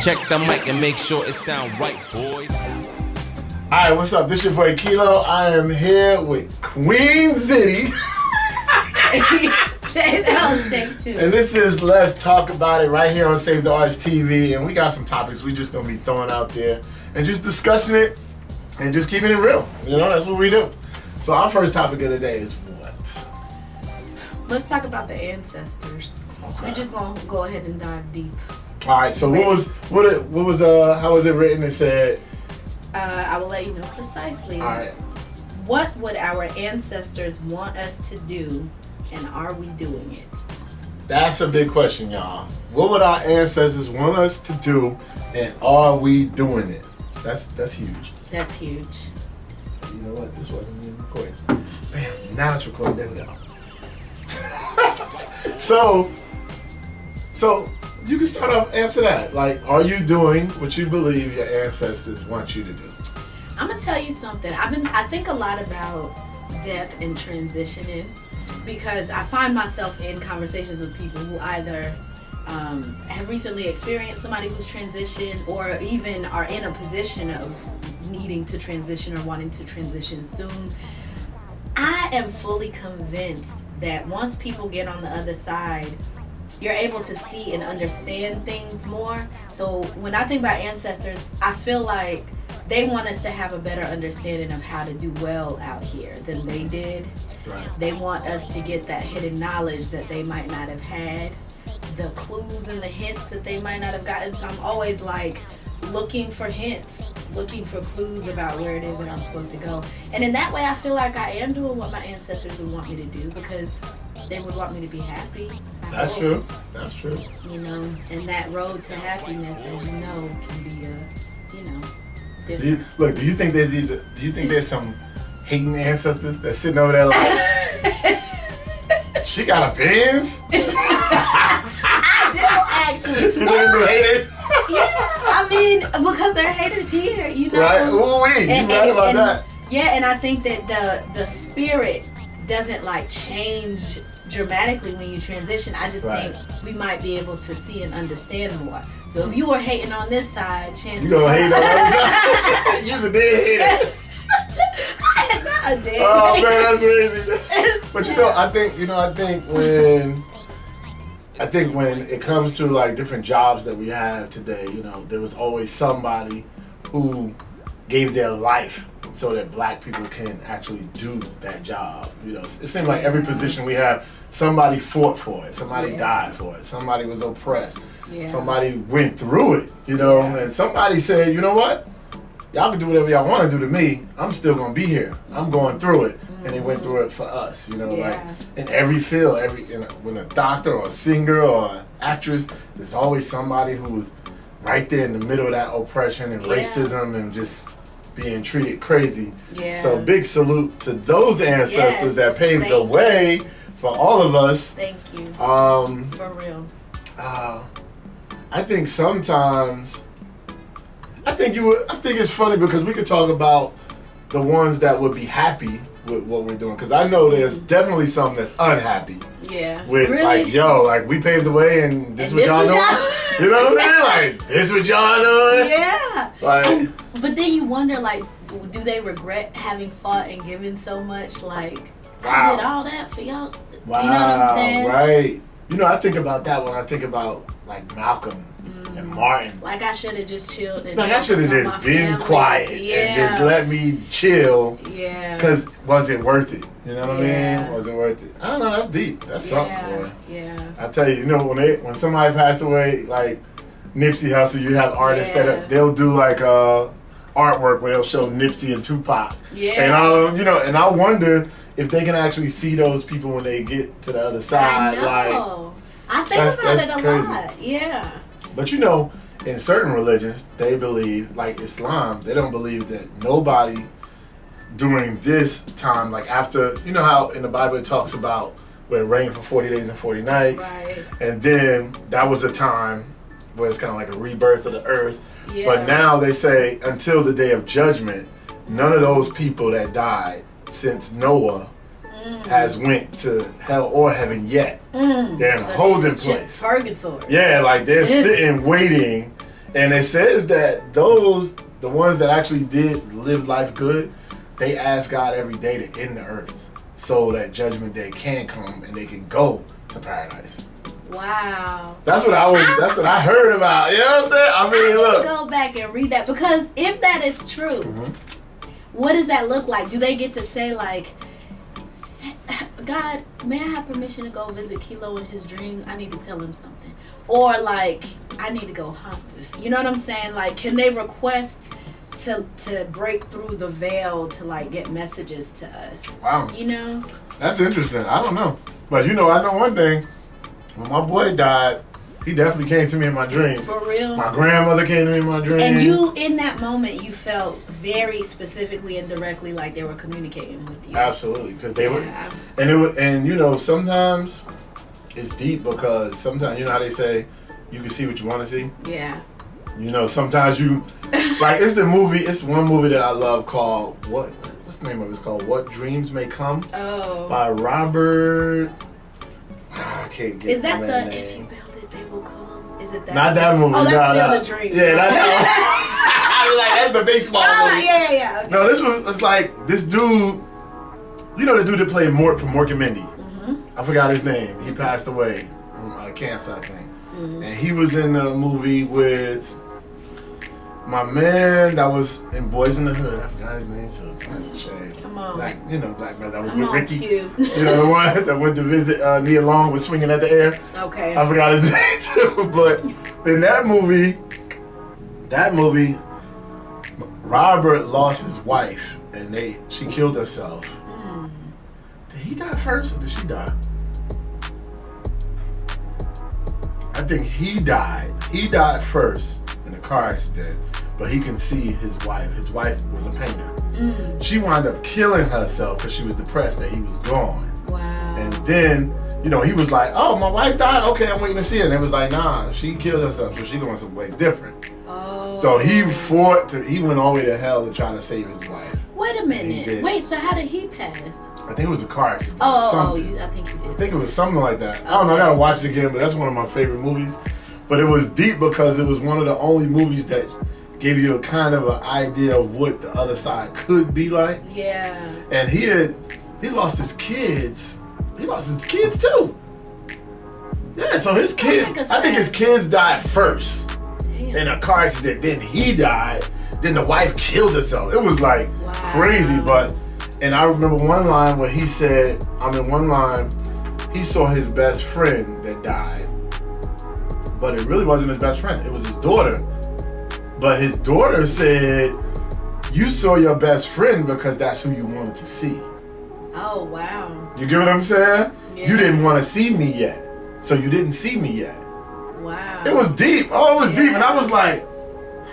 Check the mic and make sure it sound right, boys. Alright, what's up? This your boy Kilo. I am here with Queen Zitty. That was take two. And this is Let's Talk About It right here on Save the Arts TV. And we got some topics we just gonna be throwing out there and just discussing it and just keeping it real. You know, that's what we do. So our first topic of the day is what? Let's talk about the ancestors. Okay. We're just gonna go ahead and dive deep. Alright, so how was it written? It said I will let you know precisely. alright. What would our ancestors want us to do, and are we doing it? That's a big question, y'all. What would our ancestors want us to do, and are we doing it? That's huge. That's huge. You know what? This wasn't even recording. Bam, now it's recording. There we go. So you can start off, answer that. Like, are you doing what you believe your ancestors want you to do? I'm gonna tell you something. I think a lot about death and transitioning because I find myself in conversations with people who either have recently experienced somebody who's transitioned or even are in a position of needing to transition or wanting to transition soon. I am fully convinced that once people get on the other side, you're able to see and understand things more. So when I think about ancestors, I feel like they want us to have a better understanding of how to do well out here than they did. Right. They want us to get that hidden knowledge that they might not have had, the clues and the hints that they might not have gotten. So I'm always like looking for hints, looking for clues about where it is that I'm supposed to go. And in that way, I feel like I am doing what my ancestors would want me to do because they would want me to be happy. That's true. That's true. You know, and that road to happiness, as you know, can be different. Do you think there's some hating ancestors that's sitting over there like, she got a Benz? I do actually. You think there's some haters? Yeah, I mean, because they're haters here, you know. Right? Ooh-wee, you right about that. Yeah, and I think that the spirit doesn't like change dramatically when you transition. I just think we might be able to see and understand more. So if you were hating on this side, chances you gonna hate on the other side? You're a dead hater. I'm not a dead Oh hater. man, that's crazy. But I think when it comes to like different jobs that we have today, you know, there was always somebody who gave their life so that black people can actually do that job. You know, it seems like every position we have, somebody fought for it, somebody died for it, somebody was oppressed, somebody went through it, you know, and somebody said, you know what? Y'all can do whatever y'all want to do to me. I'm still gonna be here. I'm going through it, and they went through it for us. You know, like in every field, when a doctor or a singer or an actress, there's always somebody who was right there in the middle of that oppression and racism and just being treated crazy. Yeah. So big salute to those ancestors that paved the way for all of us. Thank you. For real. I think sometimes. I think it's funny because we could talk about the ones that would be happy with what we're doing. Because I know there's definitely some that's unhappy. Yeah. With really? like we paved the way and this what y'all doing. You know what I mean? Like this what y'all doing. Yeah. Like. But then you wonder, like, do they regret having fought and given so much? Like, I did all that for y'all. Wow. You know what I'm saying? Right. You know, I think about that when I think about like Malcolm. And Martin. Like I should have just chilled. And I should have just been quiet and just let me chill. Yeah. Because was it worth it? You know what I mean? Was it worth it? I don't know. That's deep. That's something, boy. Yeah. I tell you, you know, when somebody passed away, like Nipsey Hussle, you have artists they'll do like artwork where they'll show Nipsey and Tupac. Yeah. And and I wonder if they can actually see those people when they get to the other side. I know. I think about it a lot. Yeah. But you know, in certain religions, they believe, like Islam, they don't believe that nobody during this time, like after, you know how in the Bible it talks about where it rained for 40 days and 40 nights. Right. And then that was a time where it's kind of like a rebirth of the earth. Yeah. But now they say until the day of judgment, none of those people that died since Noah has went to hell or heaven yet. They're in a holding place. Purgatory. Yeah, like they're sitting waiting And it says that the ones that actually did live life good, they ask God every day to end the earth so that judgment day can come and they can go to paradise. Wow. That's what I heard about. You know what I'm saying? I mean, need look. to go back and read that, because if that is true, what does that look like? Do they get to say, like, God, may I have permission to go visit Kilo in his dream? I need to tell him something. Or, like, I need to go hunt this. You know what I'm saying? Like, can they request to break through the veil to, like, get messages to us? Wow. You know? That's interesting. I don't know. But, I know one thing. When my boy died, he definitely came to me in my dream. For real? My grandmother came to me in my dream. And you, in that moment, you felt very specifically and directly like they were communicating with you. Absolutely, because they were, and sometimes it's deep because sometimes how they say you can see what you want to see. Yeah. Sometimes you like it's one movie that I love called what's the name of it? It's called What Dreams May Come. Oh. By Robert. I can't get. Is that the name. If You Build It, They Will Come? Is it that? Not that movie. Oh, that's no. Field of Dreams. Yeah, that's the baseball movie. Yeah. Okay. No, this was. It's like this dude. The dude that played Mort from Mork and Mindy. Mm-hmm. I forgot his name. He passed away from cancer, I think. Mm-hmm. And he was in the movie with my man that was in Boys in the Hood. I forgot his name too. That's a shame. Come on. Black man that was Come with on, Ricky. Q. The one that went to visit Nia Long was swinging at the air. Okay. I forgot his name too. But in that movie, Robert lost his wife and she killed herself. Did he die first or did she die? I think he died. He died first in a car accident, but he can see his wife. His wife was a painter. She wound up killing herself because she was depressed that he was gone. Wow. And then, he was like, oh, my wife died? Okay, I'm waiting to see her. And it was like, nah, she killed herself, so she going someplace different. Oh. So he went all the way to hell to try to save his wife. Wait a minute. Wait, so how did he pass? I think it was a car accident. I think you did. I think it was something like that. I don't know, I gotta watch it again, but that's one of my favorite movies. But it was deep because it was one of the only movies that gave you a kind of an idea of what the other side could be like. Yeah. And he lost his kids. He lost his kids too. Yeah, so his kids, I think his kids died first. Damn. In a car accident. Then he died. Then the wife killed herself. It was like crazy, and I remember one line where he said, he saw his best friend that died, but it really wasn't his best friend. It was his daughter. But his daughter said, you saw your best friend because that's who you wanted to see. Oh, wow. You get what I'm saying? Yeah. You didn't want to see me yet, so you didn't see me yet. Wow. It was deep. Oh, it was deep. And I was like,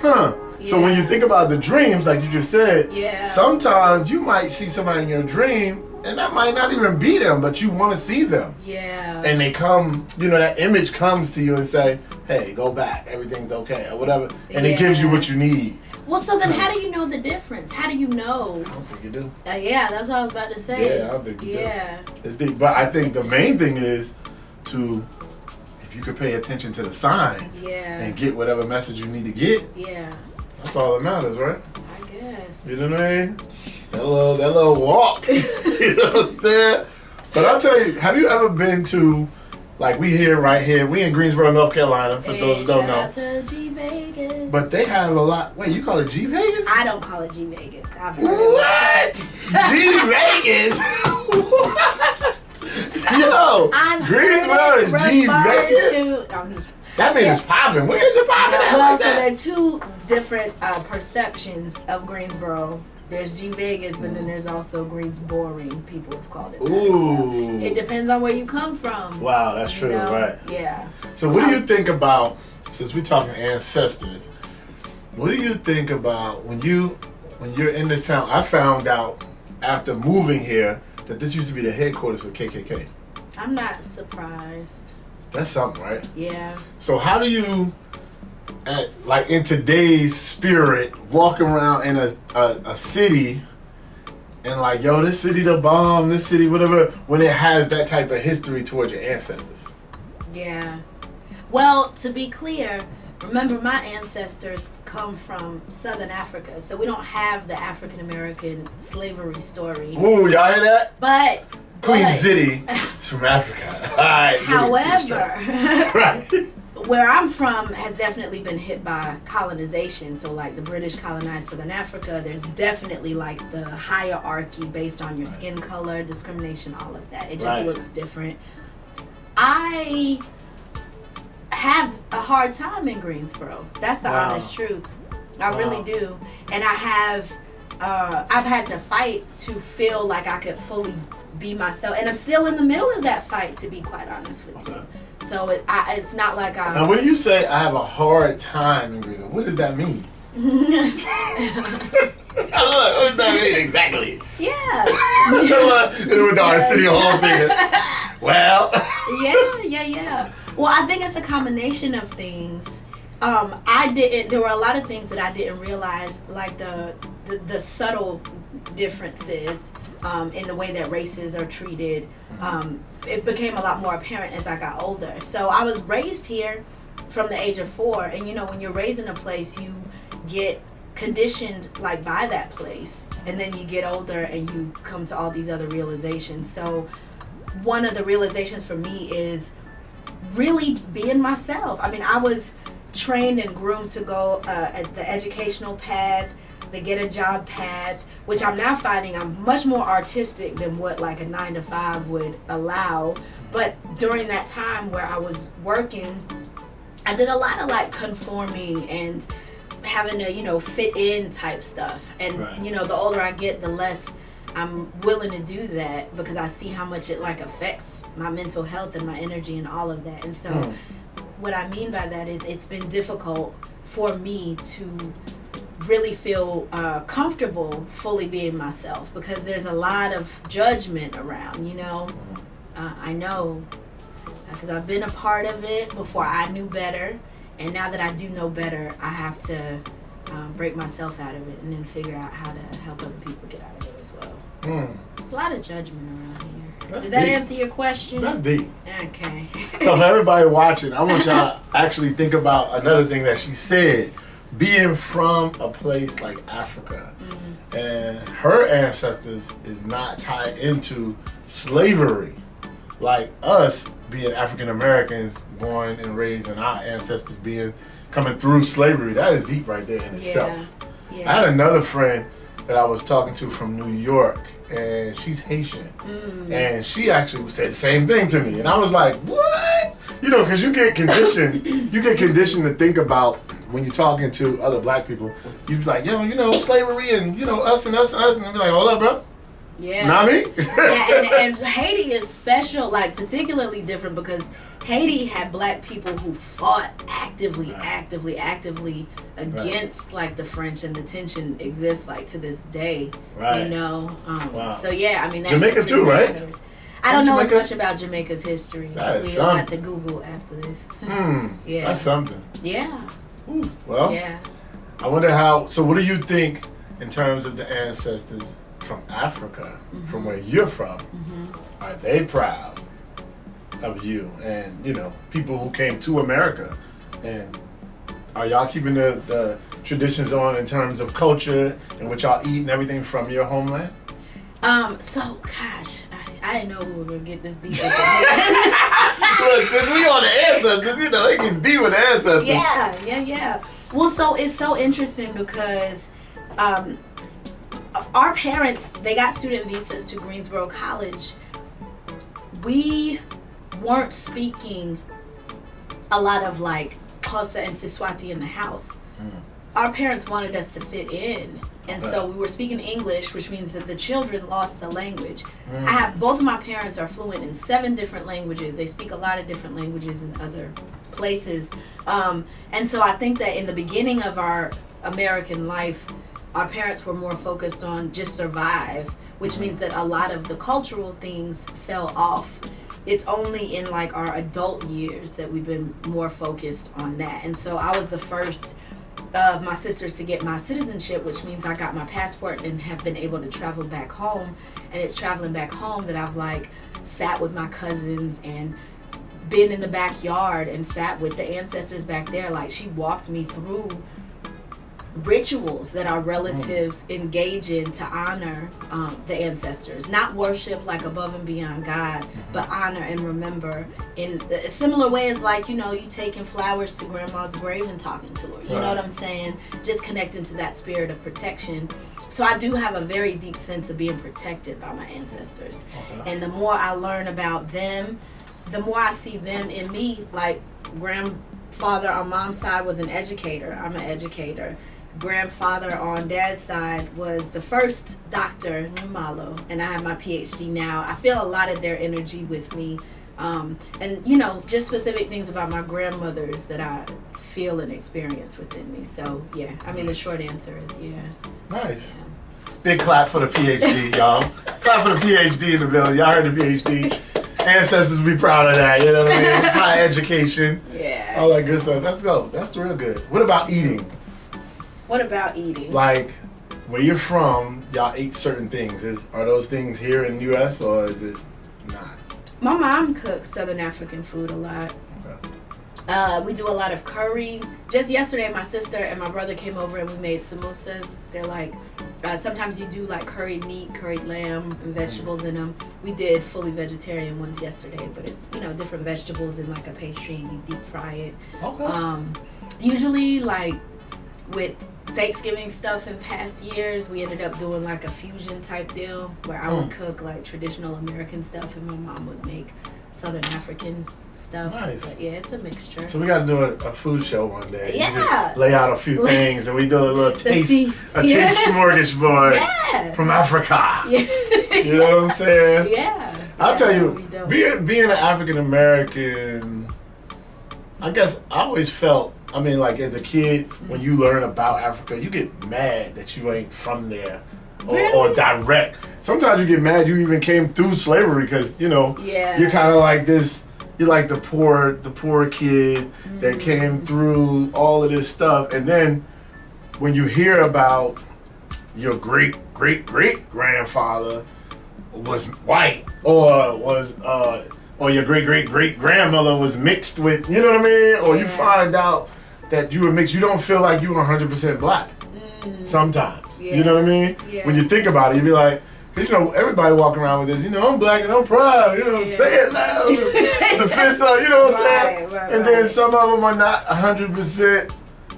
huh. So when you think about the dreams, like you just said, sometimes you might see somebody in your dream, and that might not even be them, but you want to see them. Yeah. And they come, that image comes to you and say, hey, go back, everything's okay, or whatever. And it gives you what you need. Well, so then how do you know the difference? How do you know? I don't think you do. Yeah, that's what I was about to say. Yeah, I don't think you do. It's deep. But I think the main thing is if you could pay attention to the signs and get whatever message you need to get. Yeah. That's all that matters, right? I guess. You know what I mean? That little walk. You know what I'm saying? But I'll tell you, have you ever been to, like we in Greensboro, North Carolina, for those who don't know. Shout out to G Vegas. But they have a lot. Wait, you call it G Vegas? I don't call it G Vegas. What? G Vegas? Yo, Greensboro is G Vegas? That means it's popping. Where is it popping at? Well, so there are two different perceptions of Greensboro. There's G Vegas, but then there's also Greensboro. People have called it that. Ooh. It depends on where you come from. Wow, that's true, right? Yeah. So what do you think about, since we're talking ancestors, what do you think about when you're in this town? I found out after moving here that this used to be the headquarters for KKK. I'm not surprised. That's something, right? Yeah. So how do you, like in today's spirit, walk around in a city and like, yo, this city the bomb, this city whatever, when it has that type of history towards your ancestors? Yeah. Well, to be clear, remember, my ancestors come from Southern Africa, so we don't have the African American slavery story. Ooh, y'all hear that? But Queen Zitty is from Africa. All right. However, right. where I'm from has definitely been hit by colonization. So like the British colonized Southern Africa, there's definitely like the hierarchy based on your skin color, discrimination, all of that. It just looks different. I have a hard time in Greensboro. That's the honest truth. I really do. And I've had to fight to feel like I could fully be myself. And I'm still in the middle of that fight, to be quite honest with you. So it's not like I'm... Now, when you say I have a hard time in Greensboro, what does that mean? What does that mean exactly? Yeah. With our city hall thing. Well. Yeah. Well, I think it's a combination of things. There were a lot of things that I didn't realize, like the subtle differences in the way that races are treated. It became a lot more apparent as I got older. So I was raised here from the age of 4, and you know, when you're raised in a place, you get conditioned like by that place, and then you get older and you come to all these other realizations. So one of the realizations for me is really being myself. I mean, I was trained and groomed to go at the educational path, the get a job path, which I'm now finding I'm much more artistic than what like a 9-to-5 would allow. But during that time where I was working, I did a lot of like conforming and having to, you know, fit in type stuff. And you know, the older I get, the less I'm willing to do that, because I see how much it like affects my mental health and my energy and all of that. And so what I mean by that is it's been difficult for me to really feel comfortable fully being myself, because there's a lot of judgment around, you know. I know, because I've been a part of it before I knew better, and now that I do know better, I have to break myself out of it and then figure out how to help other people get out of it as well. There's a lot of judgment around here. Did that answer your question? That's deep. Okay. So for everybody watching, I want y'all to actually think about another thing that she said. Being from a place like Africa, and her ancestors is not tied into slavery like us being African Americans, born and raised, and our ancestors coming through slavery. That is deep right there in itself. I had another friend that I was talking to from New York, and she's Haitian, and she actually said the same thing to me, and I was like, what? You know, because you get conditioned to think about, when you're talking to other black people, you be like, yo, you know, slavery and, you know, us, and they be like, hold up, bro. Yeah. Not me? and Haiti is special, like particularly different, because Haiti had black people who fought actively against like the French, and the tension exists like to this day. You know? So yeah, I mean, that Jamaica too, right? I don't know as much about Jamaica's history. We'll have to something. Google after this. Yeah. That's something. Yeah. Ooh, well, Yeah. I wonder how, so what do you think in terms of the ancestors from Africa, from where you're from? Are they proud of you and, you know, people who came to America? And are y'all keeping the traditions on in terms of culture and what y'all eat and everything from your homeland? So, gosh, I didn't know we were going to get this deep. Look, since we on the ancestors, you know, it gets deep with the ancestors. Yeah. Well, so it's so interesting because our parents, they got student visas to Greensboro College. We weren't speaking a lot of like Xhosa and Siswati in the house. Our parents wanted us to fit in. And so we were speaking English, which means that the children lost the language. I have, both of my parents are fluent in 7 different languages. They speak a lot of different languages in other places. And so I think that in the beginning of our American life, our parents were more focused on just survive, which means that a lot of the cultural things fell off. It's only in like our adult years that we've been more focused on that. And so I was the first of my sisters to get my citizenship, which means I got my passport and have been able to travel back home. And it's traveling back home that I've like sat with my cousins and been in the backyard and sat with the ancestors back there. Like, she walked me through rituals that our relatives engage in to honor the ancestors. Not worship like above and beyond God, but honor and remember in a similar way as, like, you know, you taking flowers to grandma's grave and talking to her. You know what I'm saying? Just connecting to that spirit of protection. So I do have a very deep sense of being protected by my ancestors. And the more I learn about them, the more I see them in me. Like, grandfather on mom's side was an educator. I'm an educator. Grandfather on dad's side was the first doctor, Numalo, and I have my PhD now. I feel a lot of their energy with me. And, you know, just specific things about my grandmothers that I feel and experience within me. So, yeah, I mean, the short answer is yeah. Nice. Big clap for the PhD, y'all. Clap for the PhD in the building. Y'all heard the PhD. Ancestors be proud of that, you know what I mean? High education. Yeah. All that good stuff. Let's go. That's real good. What about eating? What about eating? Like, where you're from, y'all eat certain things. Are those things here in the U.S. or is it not? My mom cooks Southern African food a lot. Okay. We do a lot of curry. Just yesterday, my sister and my brother came over and we made samosas. They're like, sometimes you do like curried meat, curried lamb, and vegetables in them. We did fully vegetarian ones yesterday, but it's, you know, different vegetables in like a pastry and you deep fry it. Okay. Usually, like, with Thanksgiving stuff in past years, we ended up doing like a fusion type deal where I would cook like traditional American stuff and my mom would make Southern African stuff. Nice. But yeah, it's a mixture. So we got to do a food show one day. Yeah. You just lay out a few things and we do a little taste Yeah. smorgasbord Yeah. from Africa. Yeah. You know what I'm saying? Yeah. I'll tell you, That'd be dope. being an African American, I guess I always felt, I mean, like as a kid, when you learn about Africa, you get mad that you ain't from there or direct. Sometimes you get mad you even came through slavery because, you know, you're kind of like this, you're like the poor kid that came through all of this stuff. And then when you hear about your great grandfather was white or was or your great grandmother was mixed with, you know what I mean? Or you find out that you were mixed, you don't feel like you were 100% black. Sometimes. You know what I mean? Yeah. When you think about it, you be like, cause you know, everybody walking around with this, you know, I'm black and I'm proud, you know, say it loud, the fist up, you know what I'm saying? And then some of them are not 100%,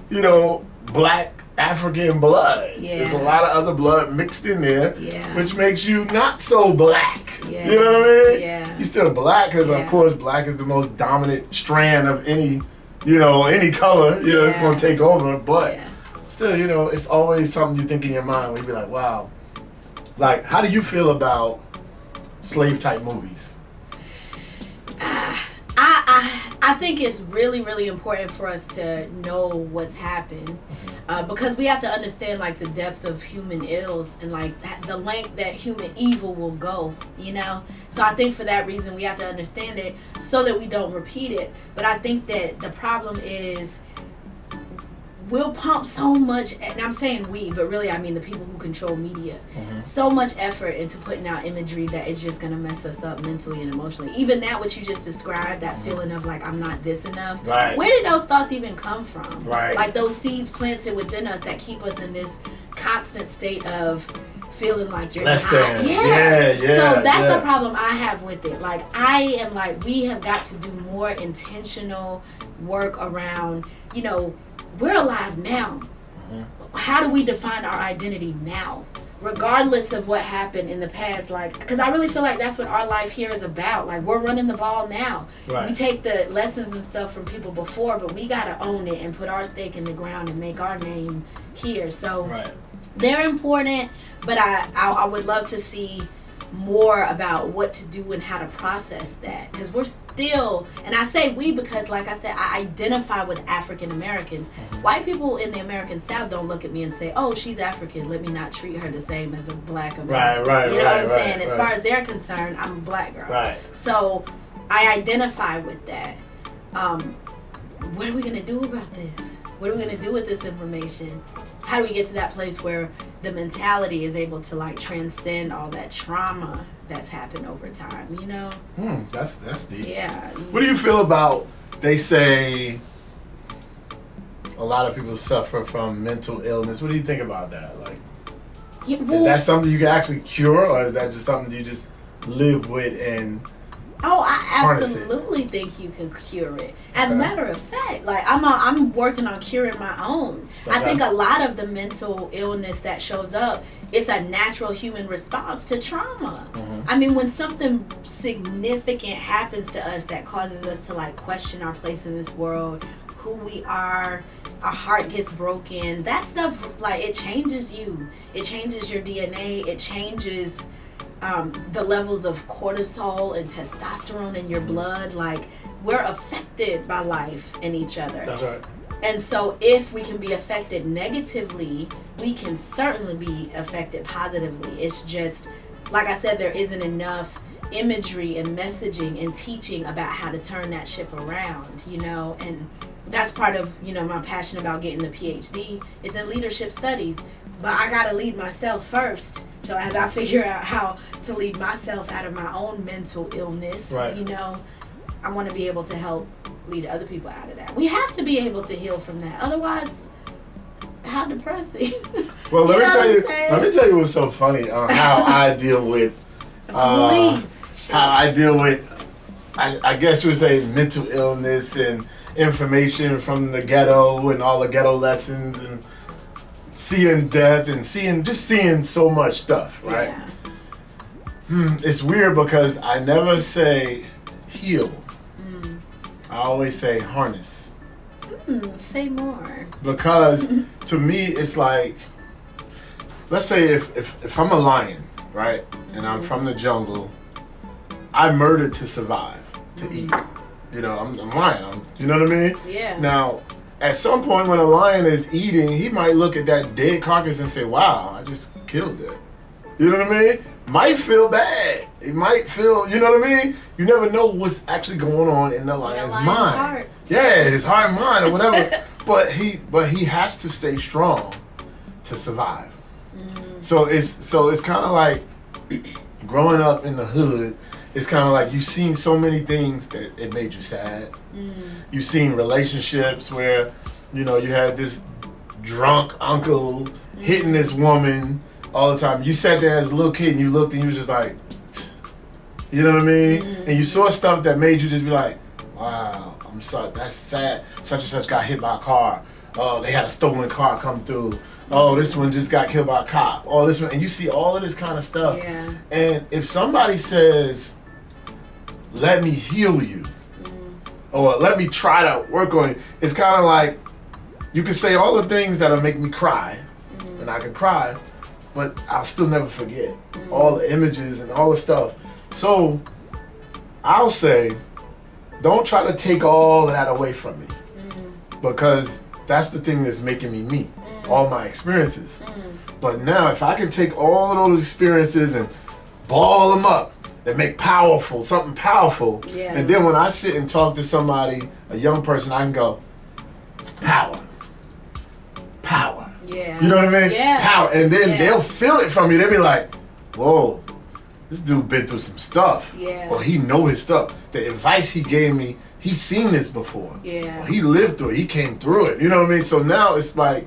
you know, black African blood. There's a lot of other blood mixed in there, which makes you not so black. You know what I mean? You're still black because, of course, black is the most dominant strand of any, you know, any color, you know, it's going to take over. But still, you know, it's always something you think in your mind when you be like, wow. Like, how do you feel about slave-type movies? I think it's really, really important for us to know what's happened because we have to understand like the depth of human ills and like the length that human evil will go, you know? So I think for that reason we have to understand it so that we don't repeat it. But I think that the problem is we'll pump so much, and I'm saying we, but really I mean the people who control media, so much effort into putting out imagery that is just going to mess us up mentally and emotionally. Even that, what you just described, that feeling of like, I'm not this enough. Where did those thoughts even come from? Like those seeds planted within us that keep us in this constant state of feeling like you're less not. than. So that's the problem I have with it. Like, I am like, we have got to do more intentional work around, you know, we're alive now. How do we define our identity now? Regardless of what happened in the past, like, because I really feel like that's what our life here is about. Like, we're running the ball now. We take the lessons and stuff from people before, but we got to own it and put our stake in the ground and make our name here. So they're important, but I would love to see more about what to do and how to process that, because we're still, and I say we because like I said, I identify with African Americans. White people in the American South don't look at me and say, oh, she's African, let me not treat her the same as a black American. You know what I'm saying? As far as they're concerned, I'm a black girl. So I identify with that. What are we gonna do about this? What are we gonna do with this information? how do we get to that place where the mentality is able to like transcend all that trauma that's happened over time, you know? That's deep. Yeah. What do you feel about, they say a lot of people suffer from mental illness. What do you think about that? Like, Yeah, well, is that something you can actually cure, or is that just something you just live with and oh, I harness it? absolutely think you can cure it. As a matter of fact, like I'm working on curing my own. I think a lot of the mental illness that shows up is a natural human response to trauma. I mean, when something significant happens to us that causes us to like question our place in this world, who we are, our heart gets broken, that stuff, like, it changes you. It changes your DNA. It changes the levels of cortisol and testosterone in your blood. Like, we're affected by life and each other. That's right. And so if we can be affected negatively, we can certainly be affected positively. It's just, like I said, there isn't enough imagery and messaging and teaching about how to turn that ship around, you know? And that's part of, you know, my passion about getting the PhD is in leadership studies. But I gotta lead myself first. So as I figure out how to lead myself out of my own mental illness, right, you know, I want to be able to help lead other people out of that. We have to be able to heal from that. Otherwise, how depressing. Well, let me tell you what's so funny on how I deal with I guess you would say mental illness and information from the ghetto and all the ghetto lessons and seeing death and seeing so much stuff, right? Yeah. It's weird because I never say heal. I always say harness. Say more. Because to me, it's like, let's say if I'm a lion, right, and I'm from the jungle, I murdered to survive, to eat. You know, I'm lying. You know what I mean? Yeah. Now, at some point when a lion is eating, he might look at that dead carcass and say, wow, I just killed it. You know what I mean? Might feel bad. It might feel, you know what I mean? You never know what's actually going on in the lion's mind. Heart. Yeah, his heart and mind or whatever. but he has to stay strong to survive. So it's kind of like growing up in the hood. It's kind of like you've seen so many things that it made you sad. You've seen relationships where, you know, you had this drunk uncle hitting this woman all the time. You sat there as a little kid and you looked and you was just like, you know what I mean? And you saw stuff that made you just be like, wow, I'm sorry, that's sad. Such and such got hit by a car. Oh, they had a stolen car come through. Oh, this one just got killed by a cop. Oh, this one, and you see all of this kind of stuff. Yeah. And if somebody says, let me heal you, or let me try to work on it, it's kind of like, you can say all the things that'll make me cry, and I can cry, but I'll still never forget all the images and all the stuff. So I'll say, don't try to take all that away from me, because that's the thing that's making me me, all my experiences. But now if I can take all of those experiences and ball them up, that make something powerful, and then when I sit and talk to somebody, a young person, I can go, power. Yeah. You know what I mean? Yeah. Power. And then they'll feel it from you. They'll be like, whoa, this dude been through some stuff. Yeah. Or he know his stuff. The advice he gave me, he's seen this before. Yeah. Or he lived through it. He came through it. You know what I mean? So now it's like,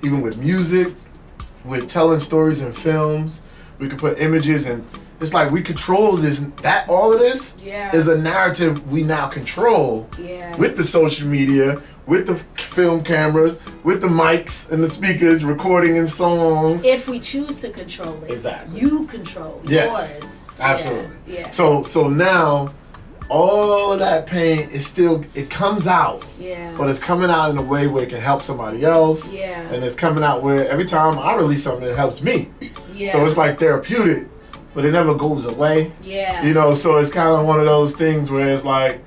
even with music, with telling stories in films, we can put images and it's like we control this. All of this is a narrative we now control with the social media, with the film cameras, with the mics and the speakers, recording in songs. If we choose to control it, exactly, you control yours. Absolutely. Yeah. So now, all of that pain is still, it comes out. Yeah. But it's coming out in a way where it can help somebody else. Yeah. And it's coming out where every time I release something, it helps me. Yeah. So it's like therapeutic, but it never goes away. Yeah. You know, so it's kind of one of those things where it's like,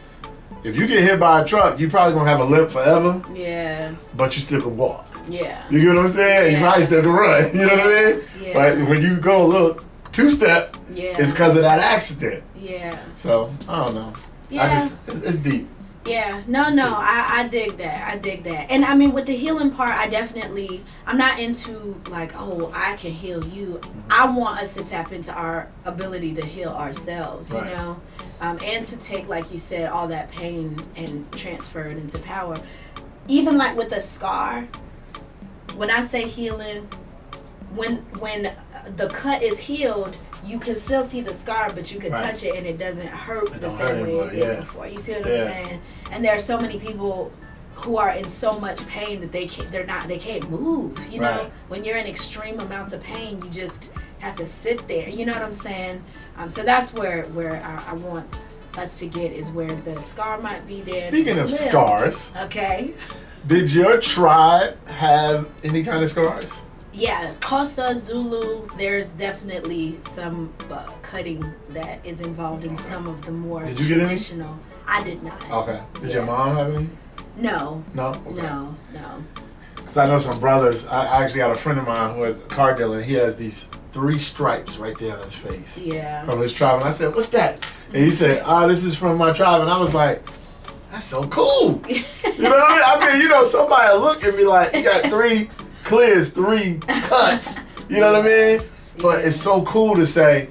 if you get hit by a truck, you probably gonna have a limp forever. Yeah. But you still can walk. Yeah. You get what I'm saying? Yeah. You probably still can run. You know what I mean? Yeah. But when you go a little two-step, it's because of that accident. Yeah. So I don't know. Yeah. It's deep. Yeah, no, I dig that. I dig that. And I mean, with the healing part, I'm not into like, oh, I can heal you. I want us to tap into our ability to heal ourselves, you know? And to take, like you said, all that pain and transfer it into power. Even like with a scar, when I say healing, when the cut is healed, you can still see the scar, but you can touch it and it doesn't hurt the same way it did before. You see what I'm saying? And there are so many people who are in so much pain that they can't move. You know, when you're in extreme amounts of pain, you just have to sit there. You know what I'm saying? So that's where I want us to get, is where the scar might be there. Speaking of scars, okay. Did your tribe have any kind of scars? Yeah, Xhosa, Zulu, there's definitely some cutting that is involved in some of the more Did you get traditional. Any? I did not. Okay. Did your mom have any? No. No? Okay. No. Because I know some brothers. I actually got a friend of mine who has a car dealer, and he has these 3 stripes right there on his face. Yeah. From his tribe. And I said, what's that? And he said, this is from my tribe. And I was like, that's so cool. You know what I mean? I mean, you know, somebody will look and be like, you got 3 clears, 3 cuts. You know what I mean? But it's so cool to say,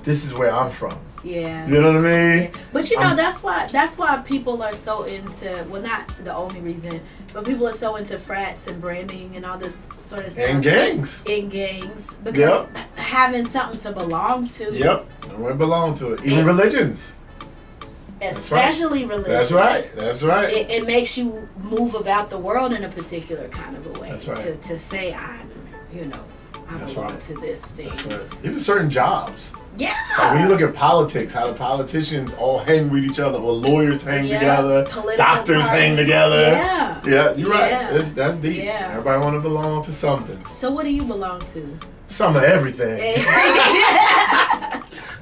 this is where I'm from. Yeah. You know what I mean? Yeah. But you know, that's why people are so into, well, not the only reason, but people are so into frats and branding and all this sort of stuff. And gangs. Because having something to belong to. Yep. And we belong to it. Even religions. Especially religion. That's right. It makes you move about the world in a particular kind of a way. That's right. To say I belong to this thing. That's right. Even certain jobs. Yeah. Like when you look at politics, how the politicians all hang with each other, or lawyers hang together, political doctors hang together. Yeah. Yeah, you're right. Yeah. That's deep. Yeah. Everybody want to belong to something. So what do you belong to? Some of everything.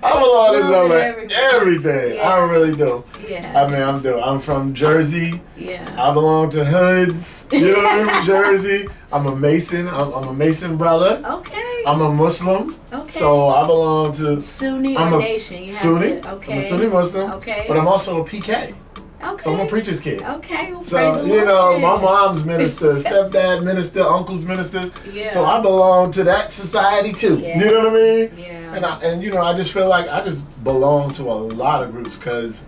I belong to some of everything. Yeah. I really do. Yeah. I mean, I'm from Jersey. Yeah. I belong to hoods. You know what I mean? Jersey. I'm a Mason. I'm a Mason brother. Okay. I'm a Muslim. Okay. So I belong to Sunni I'm or a nation. You have Sunni. to, okay. I'm a Sunni Muslim. Okay. But I'm also a PK. Okay. So I'm a preacher's kid. Okay. Well, So, praise the you know, Lord. my mom's minister, stepdad minister, uncle's ministers. Yeah. So I belong to that society too. Yeah. You know what I mean? Yeah. And you know, I just feel like I just belong to a lot of groups because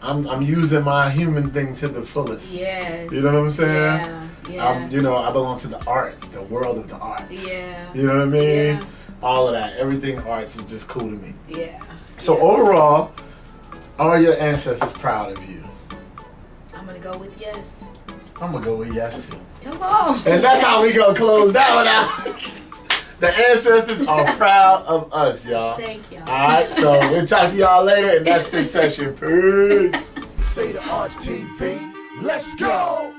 I'm using my human thing to the fullest. Yes. You know what I'm saying? Yeah. Yeah. You know, I belong to the arts, the world of the arts. Yeah. You know what I mean? Yeah. All of that. Everything arts is just cool to me. Yeah. So overall, are your ancestors proud of you? I'm gonna go with yes. I'm gonna go with yes too. Come on. And that's how we gonna close that one out. The ancestors are proud of us, y'all. Thank y'all. Alright, so we'll talk to y'all later, and that's this session. Peace. Say the Arts TV. Let's go.